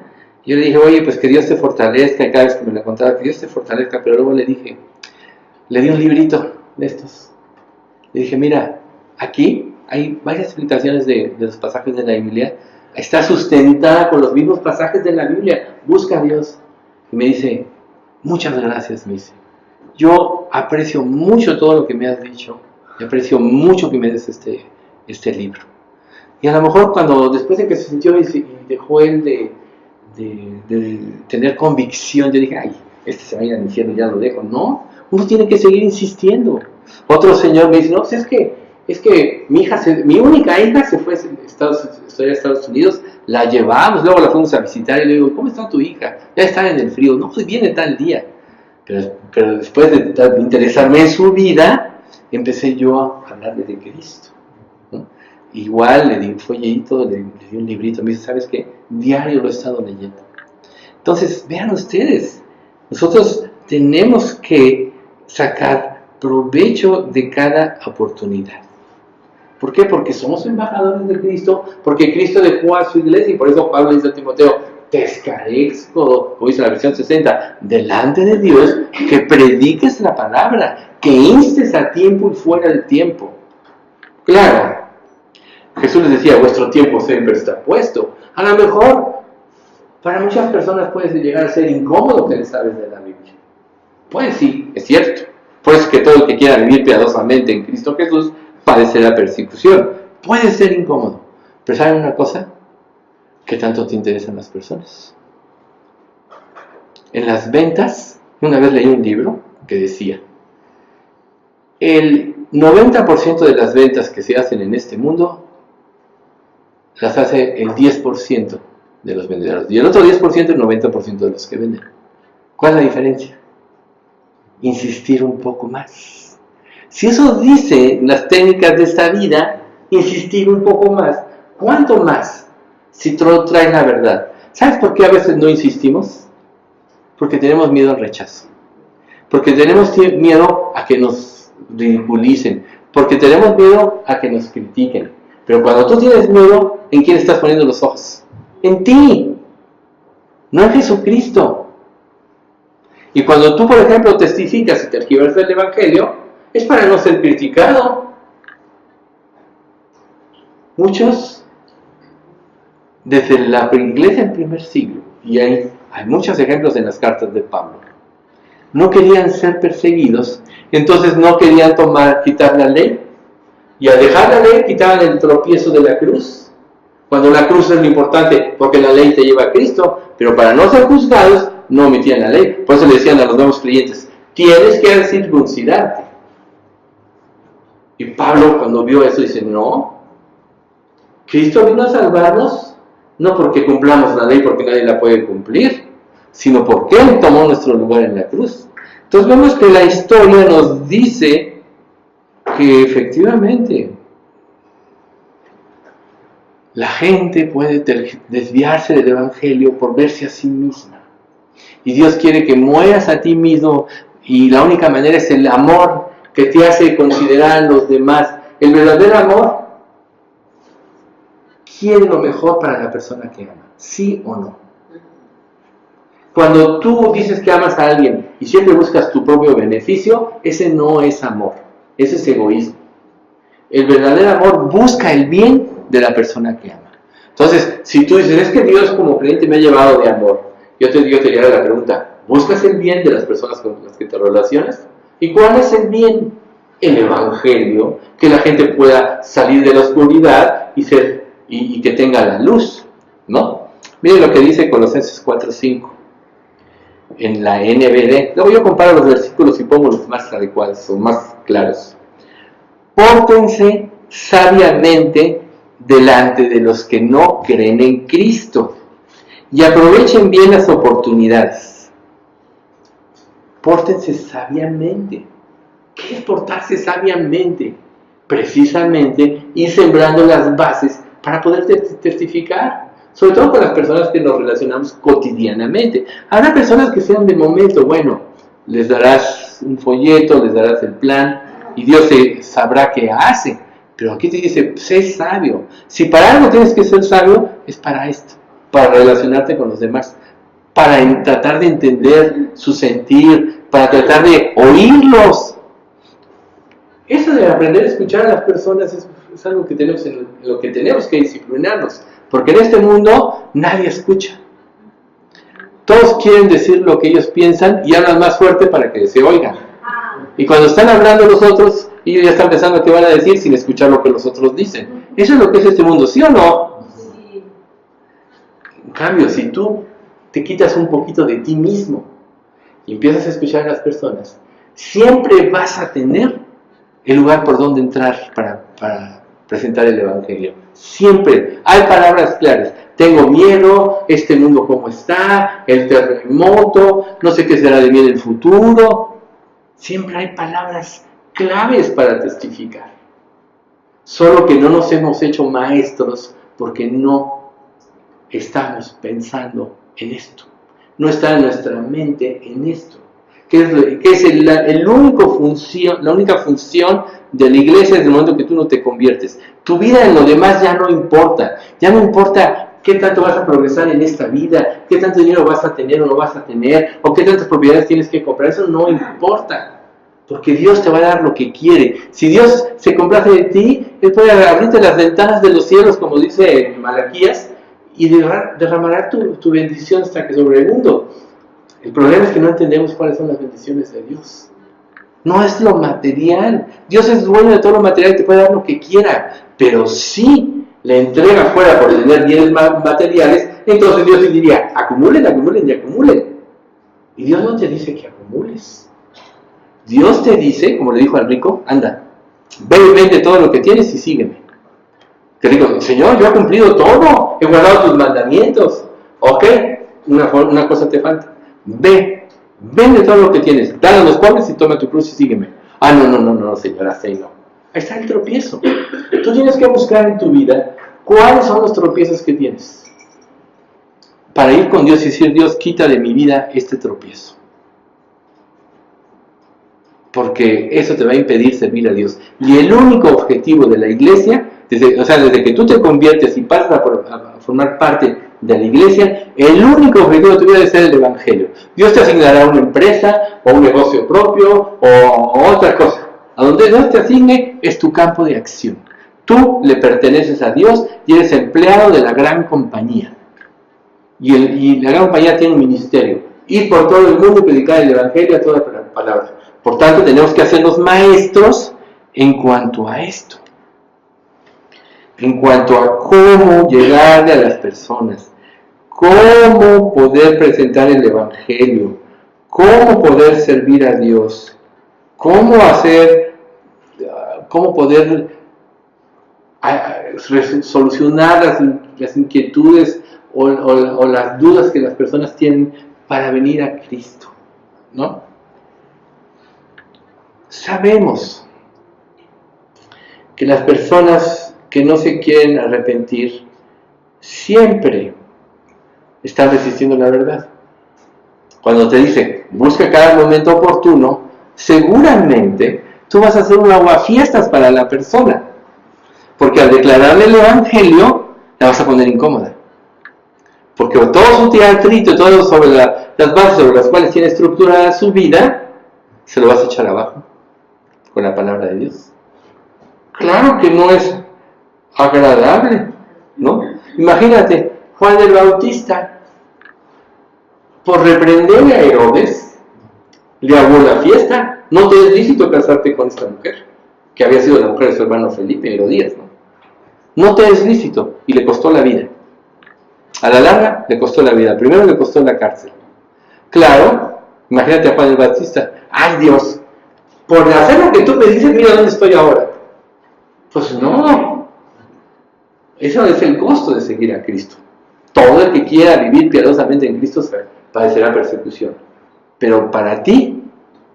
Y yo le dije, oye, pues que Dios te fortalezca, y cada vez que me lo contaba, que Dios te fortalezca, pero luego le dije, le di un librito de estos. Le dije, mira, aquí hay varias explicaciones de los pasajes de la Biblia, está sustentada con los mismos pasajes de la Biblia, busca a Dios. Y me dice, muchas gracias, me dice, yo aprecio mucho todo lo que me has dicho, y aprecio mucho que me des este libro. Y a lo mejor cuando, después de que se sintió y dejó él de tener convicción, yo dije, ay, este se va a ir al infierno y ya lo dejo. No, uno tiene que seguir insistiendo. Otro señor me dice, no, es que mi única hija se fue a Estados Unidos, la llevamos, luego la fuimos a visitar y le digo, ¿cómo está tu hija? Ya está en el frío. No, pues viene tal día. Pero después de interesarme en su vida, empecé yo a hablarle de Cristo, ¿no? Igual le di un follito, le di un librito, me dice, ¿sabes qué? Diario lo he estado leyendo. Entonces, vean ustedes, nosotros tenemos que sacar provecho de cada oportunidad. ¿Por qué? Porque somos embajadores de Cristo, porque Cristo dejó a su iglesia, y por eso Pablo dice a Timoteo, te escarezco, como dice la versión 60, delante de Dios, que prediques la palabra, que instes a tiempo y fuera de tiempo. Claro, Jesús les decía, vuestro tiempo siempre está puesto. A lo mejor, para muchas personas puede llegar a ser incómodo que les hables de la Biblia. Pues sí, es cierto. Por eso que todo el que quiera vivir piadosamente en Cristo Jesús padecerá persecución. Puede ser incómodo. Pero ¿saben una cosa? ¿Qué tanto te interesan las personas? En las ventas, una vez leí un libro que decía, el 90% de las ventas que se hacen en este mundo las hace el 10% de los vendedores. Y el otro 10% el 90% de los que venden. ¿Cuál es la diferencia? Insistir un poco más. Si eso dice las técnicas de esta vida, insistir un poco más. ¿Cuánto más? Si trae la verdad. ¿Sabes por qué a veces no insistimos? Porque tenemos miedo al rechazo. Porque tenemos miedo a que nos ridiculicen. Porque tenemos miedo a que nos critiquen. Pero cuando tú tienes miedo, ¿en quién estás poniendo los ojos? En ti, no en Jesucristo. Y cuando tú, por ejemplo, testificas y tergiversas el Evangelio, es para no ser criticado. Muchos, desde la iglesia del primer siglo, y hay muchos ejemplos en las cartas de Pablo, no querían ser perseguidos, entonces no querían quitar la ley, y al dejar la ley quitaban el tropiezo de la cruz, cuando la cruz es lo importante, porque la ley te lleva a Cristo, pero para no ser juzgados, no omitían la ley. Por eso le decían a los nuevos creyentes, tienes que circuncidarte. Y Pablo, cuando vio eso, dice, no, Cristo vino a salvarnos, no porque cumplamos la ley, porque nadie la puede cumplir, sino porque Él tomó nuestro lugar en la cruz. Entonces vemos que la historia nos dice que efectivamente la gente puede desviarse del Evangelio por verse a sí misma. Y Dios quiere que mueras a ti mismo, y la única manera es el amor que te hace considerar a los demás. El verdadero amor quiere lo mejor para la persona que ama, ¿sí o no? Cuando tú dices que amas a alguien y siempre buscas tu propio beneficio, ese no es amor, ese es egoísmo. El verdadero amor busca el bien de la persona que ama. Entonces, si tú dices, es que Dios como creyente me ha llevado de amor, yo te diría la pregunta, ¿Buscas el bien de las personas con las que te relacionas? ¿Y cuál es el bien? El Evangelio, que la gente pueda salir de la oscuridad y que tenga la luz, ¿no? Miren lo que dice Colosenses 4:5 en la NBD. Luego yo comparo los versículos y pongo los más adecuados o más claros. Pórtense sabiamente delante de los que no creen en Cristo y aprovechen bien las oportunidades. Pórtense sabiamente. ¿Qué es portarse sabiamente? Precisamente ir sembrando las bases para poder testificar, sobre todo con las personas que nos relacionamos cotidianamente. Habrá personas que sean de momento, bueno, les darás un folleto, les darás el plan y Dios sabrá qué hace. Pero aquí te dice, sé sabio. Si para algo tienes que ser sabio, es para esto, para relacionarte con los demás, para tratar de entender su sentir, para tratar de oírlos. Eso de aprender a escuchar a las personas es algo que tenemos en lo que tenemos que disciplinarnos, porque en este mundo nadie escucha. Todos quieren decir lo que ellos piensan y hablan más fuerte para que se oigan. Y cuando están hablando los otros, ellos ya están pensando qué van a decir sin escuchar lo que los otros dicen. Eso es lo que es este mundo, ¿sí o no? Sí. En cambio, si tú te quitas un poquito de ti mismo y empiezas a escuchar a las personas, siempre vas a tener el lugar por donde entrar para presentar el Evangelio. Siempre hay palabras claras. Tengo miedo, este mundo cómo está, el terremoto, no sé qué será de mí en el futuro. Siempre hay palabras claves para testificar. Solo que no nos hemos hecho maestros porque no estamos pensando en esto. No está en nuestra mente en esto. Que es la única función de la iglesia desde el momento que tú no te conviertes. Tu vida en lo demás ya no importa. Ya no importa qué tanto vas a progresar en esta vida, qué tanto dinero vas a tener o no vas a tener, o qué tantas propiedades tienes que comprar. Eso no importa. Porque Dios te va a dar lo que quiere. Si Dios se complace de ti, Él puede abrirte las ventanas de los cielos, como dice Malaquías, y derramará tu bendición hasta que sobre el mundo. El problema es que no entendemos cuáles son las bendiciones de Dios. No es lo material. Dios es dueño de todo lo material y te puede dar lo que quiera. Pero si le entrega fuera por tener bienes materiales, entonces Dios te diría, acumulen, acumulen y acumulen. Y Dios no te dice que acumules. Dios te dice, como le dijo al rico, anda, ve y vende todo lo que tienes y sígueme. Que digo, Señor, yo he cumplido todo, he guardado tus mandamientos. Ok, una cosa te falta. Ve, vende todo lo que tienes, dale a los pobres y toma tu cruz y sígueme. Ah, no, Señor, así no. Ahí está el tropiezo. Tú tienes que buscar en tu vida cuáles son los tropiezos que tienes. Para ir con Dios y decir, Dios, quita de mi vida este tropiezo. Porque eso te va a impedir servir a Dios. Y el único objetivo de la iglesia, desde que tú te conviertes y pasas a formar parte de la iglesia, el único objetivo de tu vida debe ser el Evangelio. Dios te asignará una empresa, o un negocio propio, o otra cosa. A donde Dios te asigne es tu campo de acción. Tú le perteneces a Dios y eres empleado de la gran compañía. Y la gran compañía tiene un ministerio. Ir por todo el mundo y predicar el Evangelio a toda palabra. Por tanto, tenemos que hacernos maestros en cuanto a esto. En cuanto a cómo llegarle a las personas. Cómo poder presentar el Evangelio. Cómo poder servir a Dios. Cómo poder solucionar las inquietudes o las dudas que las personas tienen para venir a Cristo, ¿no? Sabemos que las personas que no se quieren arrepentir siempre están resistiendo la verdad. Cuando te dice, busca cada momento oportuno, seguramente tú vas a hacer un aguafiestas para la persona. Porque al declararle el Evangelio, la vas a poner incómoda. Porque todo su teatrito, todo sobre las bases sobre las cuales tiene estructurada su vida, se lo vas a echar abajo con la palabra de Dios. Claro que no es agradable, ¿no? Imagínate, Juan el Bautista por reprender a Herodes, le aguó la fiesta. No te es lícito casarte con esta mujer, que había sido la mujer de su hermano Felipe, Herodías, ¿no? No te es lícito, y le costó la vida. A la larga le costó la vida. Primero le costó la cárcel. Claro, imagínate a Juan el Bautista. ¡Ay, Dios! Por hacer lo que tú me dices, mira dónde estoy ahora. Pues no. Eso es el costo de seguir a Cristo. Todo el que quiera vivir piadosamente en Cristo padecerá persecución. Pero para ti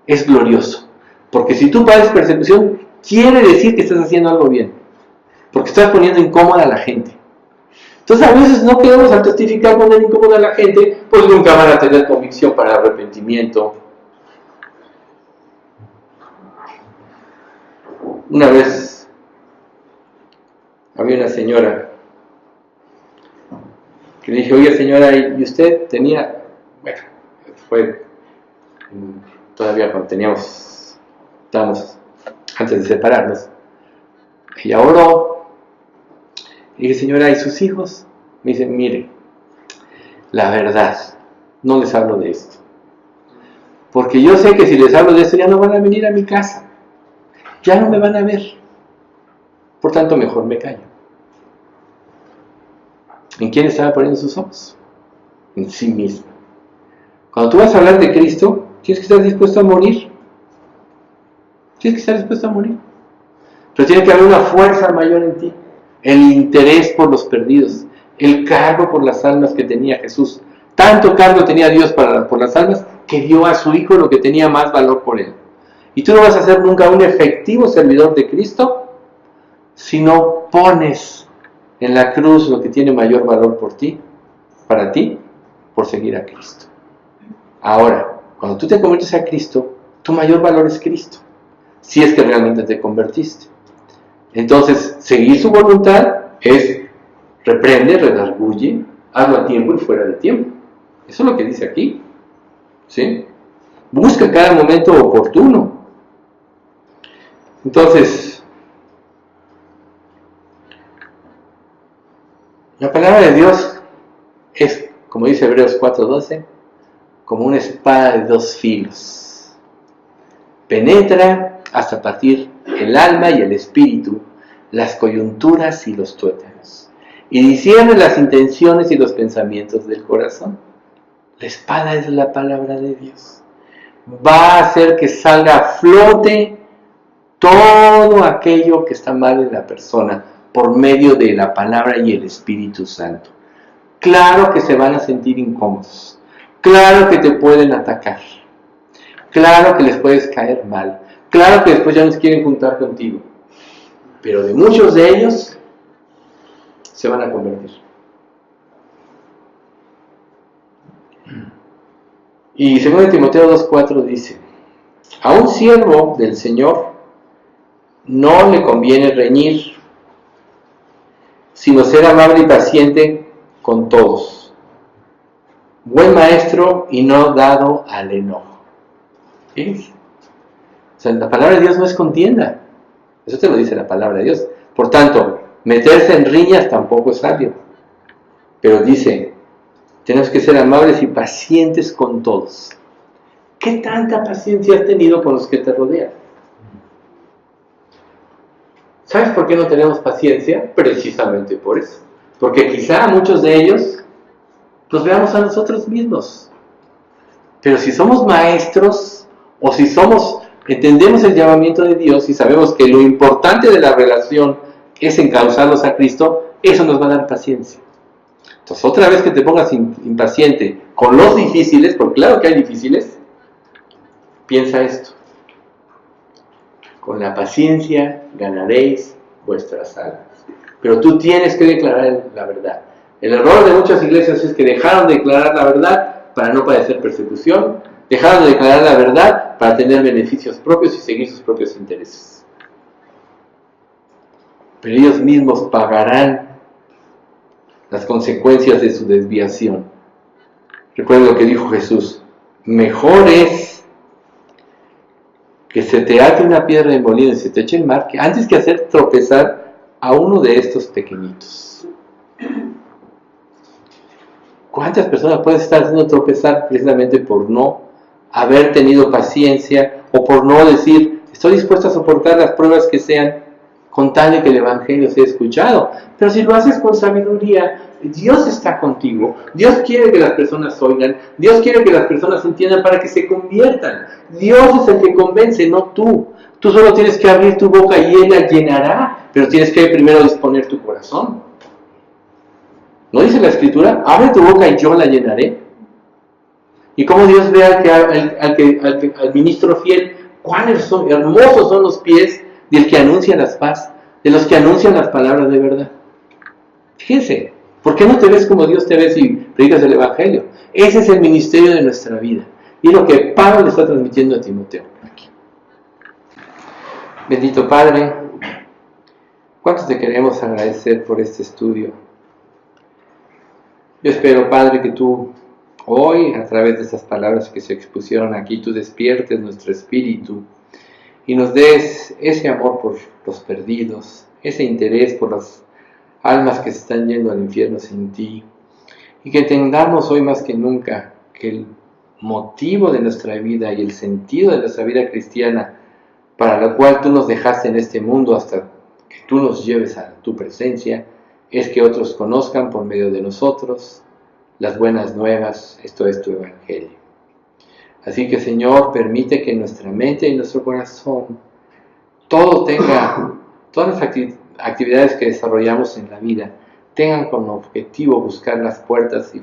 es glorioso. Porque si tú padeces persecución, quiere decir que estás haciendo algo bien. Porque estás poniendo incómoda a la gente. Entonces a veces no queremos al testificar poner incómoda a la gente, pues nunca van a tener convicción para arrepentimiento. Una vez había una señora que le dije, oye señora, ¿y usted tenía? Bueno, fue todavía cuando estábamos antes de separarnos. Ella oró. Y dije, señora, ¿y sus hijos? Me dicen, mire, la verdad, no les hablo de esto. Porque yo sé que si les hablo de esto ya no van a venir a mi casa. Ya no me van a ver. Por tanto, mejor me callo. ¿En quién estaba poniendo sus ojos? En sí misma. Cuando tú vas a hablar de Cristo, tienes que estar dispuesto a morir. Tienes que estar dispuesto a morir. Pero tiene que haber una fuerza mayor en ti. El interés por los perdidos, el cargo por las almas que tenía Jesús. Tanto cargo tenía Dios por las almas que dio a su Hijo lo que tenía más valor por él. Y tú no vas a ser nunca un efectivo servidor de Cristo si no pones en la cruz lo que tiene mayor valor para ti, por seguir a Cristo. Ahora, cuando tú te conviertes a Cristo, tu mayor valor es Cristo, si es que realmente te convertiste. Entonces, seguir su voluntad es reprende, redarguye, hazlo a tiempo y fuera de tiempo. Eso es lo que dice aquí. ¿Sí? Busca cada momento oportuno. Entonces, la palabra de Dios es, como dice Hebreos 4:12, como una espada de dos filos. Penetra hasta partir el alma y el espíritu, las coyunturas y los tuétanos, y discierne las intenciones y los pensamientos del corazón. La espada es la palabra de Dios. Va a hacer que salga a flote todo aquello que está mal en la persona por medio de la palabra y el Espíritu Santo. Claro que se van a sentir incómodos. Claro que te pueden atacar. Claro que les puedes caer mal. Claro que después ya no se quieren juntar contigo. Pero de muchos de ellos se van a convertir. Y 2 Timoteo 2:4 dice: a un siervo del Señor no le conviene reñir, sino ser amable y paciente con todos, buen maestro y no dado al enojo. ¿Sí? O sea, la palabra de Dios no es contienda. Eso te lo dice la palabra de Dios. Por tanto, meterse en riñas tampoco es sabio. Pero dice, tenemos que ser amables y pacientes con todos. ¿Qué tanta paciencia has tenido con los que te rodean? ¿Sabes por qué no tenemos paciencia? Precisamente por eso. Porque quizá muchos de ellos los veamos a nosotros mismos. Pero si somos maestros, o si entendemos el llamamiento de Dios y sabemos que lo importante de la relación es encauzarlos a Cristo, eso nos va a dar paciencia. Entonces, otra vez que te pongas impaciente con los difíciles, porque claro que hay difíciles, piensa esto: con la paciencia ganaréis vuestras almas. Pero tú tienes que declarar la verdad. El error de muchas iglesias es que dejaron de declarar la verdad para no padecer persecución, dejaron de declarar la verdad para tener beneficios propios y seguir sus propios intereses. Pero ellos mismos pagarán las consecuencias de su desviación. Recuerda lo que dijo Jesús: mejor es que se te ate una piedra de molino y se te eche en mar, que antes que hacer tropezar a uno de estos pequeñitos. ¿Cuántas personas puedes estar haciendo tropezar precisamente por no haber tenido paciencia o por no decir, estoy dispuesto a soportar las pruebas que sean con tal de que el Evangelio sea escuchado? Pero si lo haces con sabiduría, Dios está contigo, Dios quiere que las personas oigan, Dios quiere que las personas entiendan para que se conviertan. Dios es el que convence, no tú. Tú solo tienes que abrir tu boca y Él la llenará, pero tienes que primero disponer tu corazón. ¿No dice la Escritura? Abre tu boca y yo la llenaré. Y como Dios ve al ministro fiel, cuán hermosos son los pies del que anuncia la paz, de los que anuncian las palabras de verdad. Fíjense, ¿por qué no te ves como Dios te ve si predicas el Evangelio? Ese es el ministerio de nuestra vida. Y es lo que Pablo le está transmitiendo a Timoteo aquí. Bendito Padre, ¿cuánto te queremos agradecer por este estudio? Yo espero, Padre, que tú hoy, a través de estas palabras que se expusieron aquí, tú despiertes nuestro espíritu y nos des ese amor por los perdidos, ese interés por las almas que se están yendo al infierno sin ti, y que entendamos hoy más que nunca que el motivo de nuestra vida y el sentido de nuestra vida cristiana, para lo cual tú nos dejaste en este mundo hasta que tú nos lleves a tu presencia, es que otros conozcan por medio de nosotros las buenas nuevas, esto es tu Evangelio. Así que, Señor, permite que en nuestra mente y en nuestro corazón todas las actividades que desarrollamos en la vida tengan como objetivo buscar las puertas y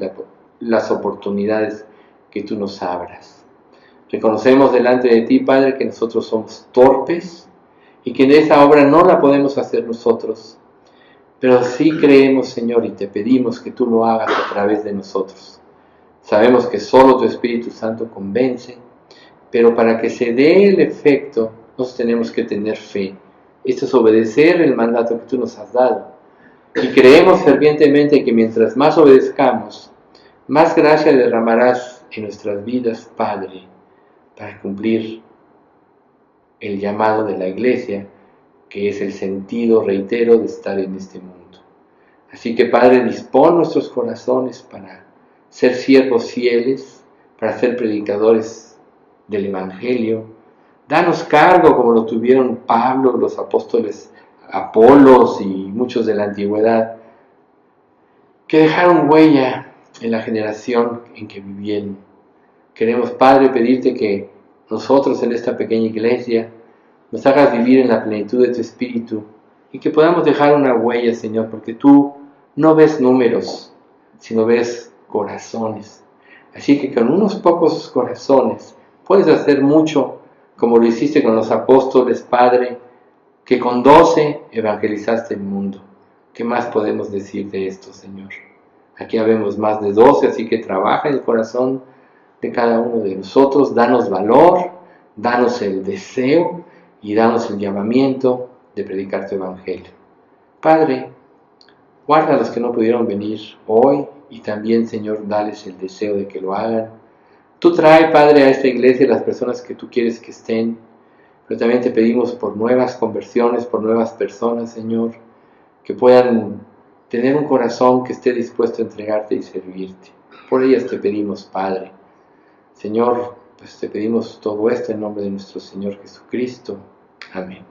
las oportunidades que tú nos abras. Reconocemos delante de ti, Padre, que nosotros somos torpes y que en esa obra no la podemos hacer nosotros, pero sí creemos, Señor, y te pedimos que tú lo hagas a través de nosotros. Sabemos que solo tu Espíritu Santo convence, pero para que se dé el efecto, nos tenemos que tener fe. Esto es obedecer el mandato que tú nos has dado. Y creemos fervientemente que mientras más obedezcamos, más gracia derramarás en nuestras vidas, Padre, para cumplir el llamado de la Iglesia, que es el sentido, reitero, de estar en este mundo. Así que, Padre, dispón nuestros corazones para ser siervos fieles, para ser predicadores del Evangelio. Danos cargo como lo tuvieron Pablo, los apóstoles Apolos y muchos de la antigüedad, que dejaron huella en la generación en que vivieron. Queremos, Padre, pedirte que nosotros en esta pequeña iglesia nos hagas vivir en la plenitud de tu Espíritu y que podamos dejar una huella, Señor, porque tú no ves números, sino ves corazones. Así que con unos pocos corazones puedes hacer mucho, como lo hiciste con los apóstoles, Padre, que con 12 evangelizaste el mundo. ¿Qué más podemos decir de esto, Señor? Aquí habemos más de 12, así que trabaja en el corazón de cada uno de nosotros, danos valor, danos el deseo y danos el llamamiento de predicar tu Evangelio. Padre, guarda a los que no pudieron venir hoy y también, Señor, dales el deseo de que lo hagan. Tú trae, Padre, a esta iglesia las personas que tú quieres que estén, pero también te pedimos por nuevas conversiones, por nuevas personas, Señor, que puedan tener un corazón que esté dispuesto a entregarte y servirte. Por ellas te pedimos, Padre. Señor, pues te pedimos todo esto en nombre de nuestro Señor Jesucristo. Amén.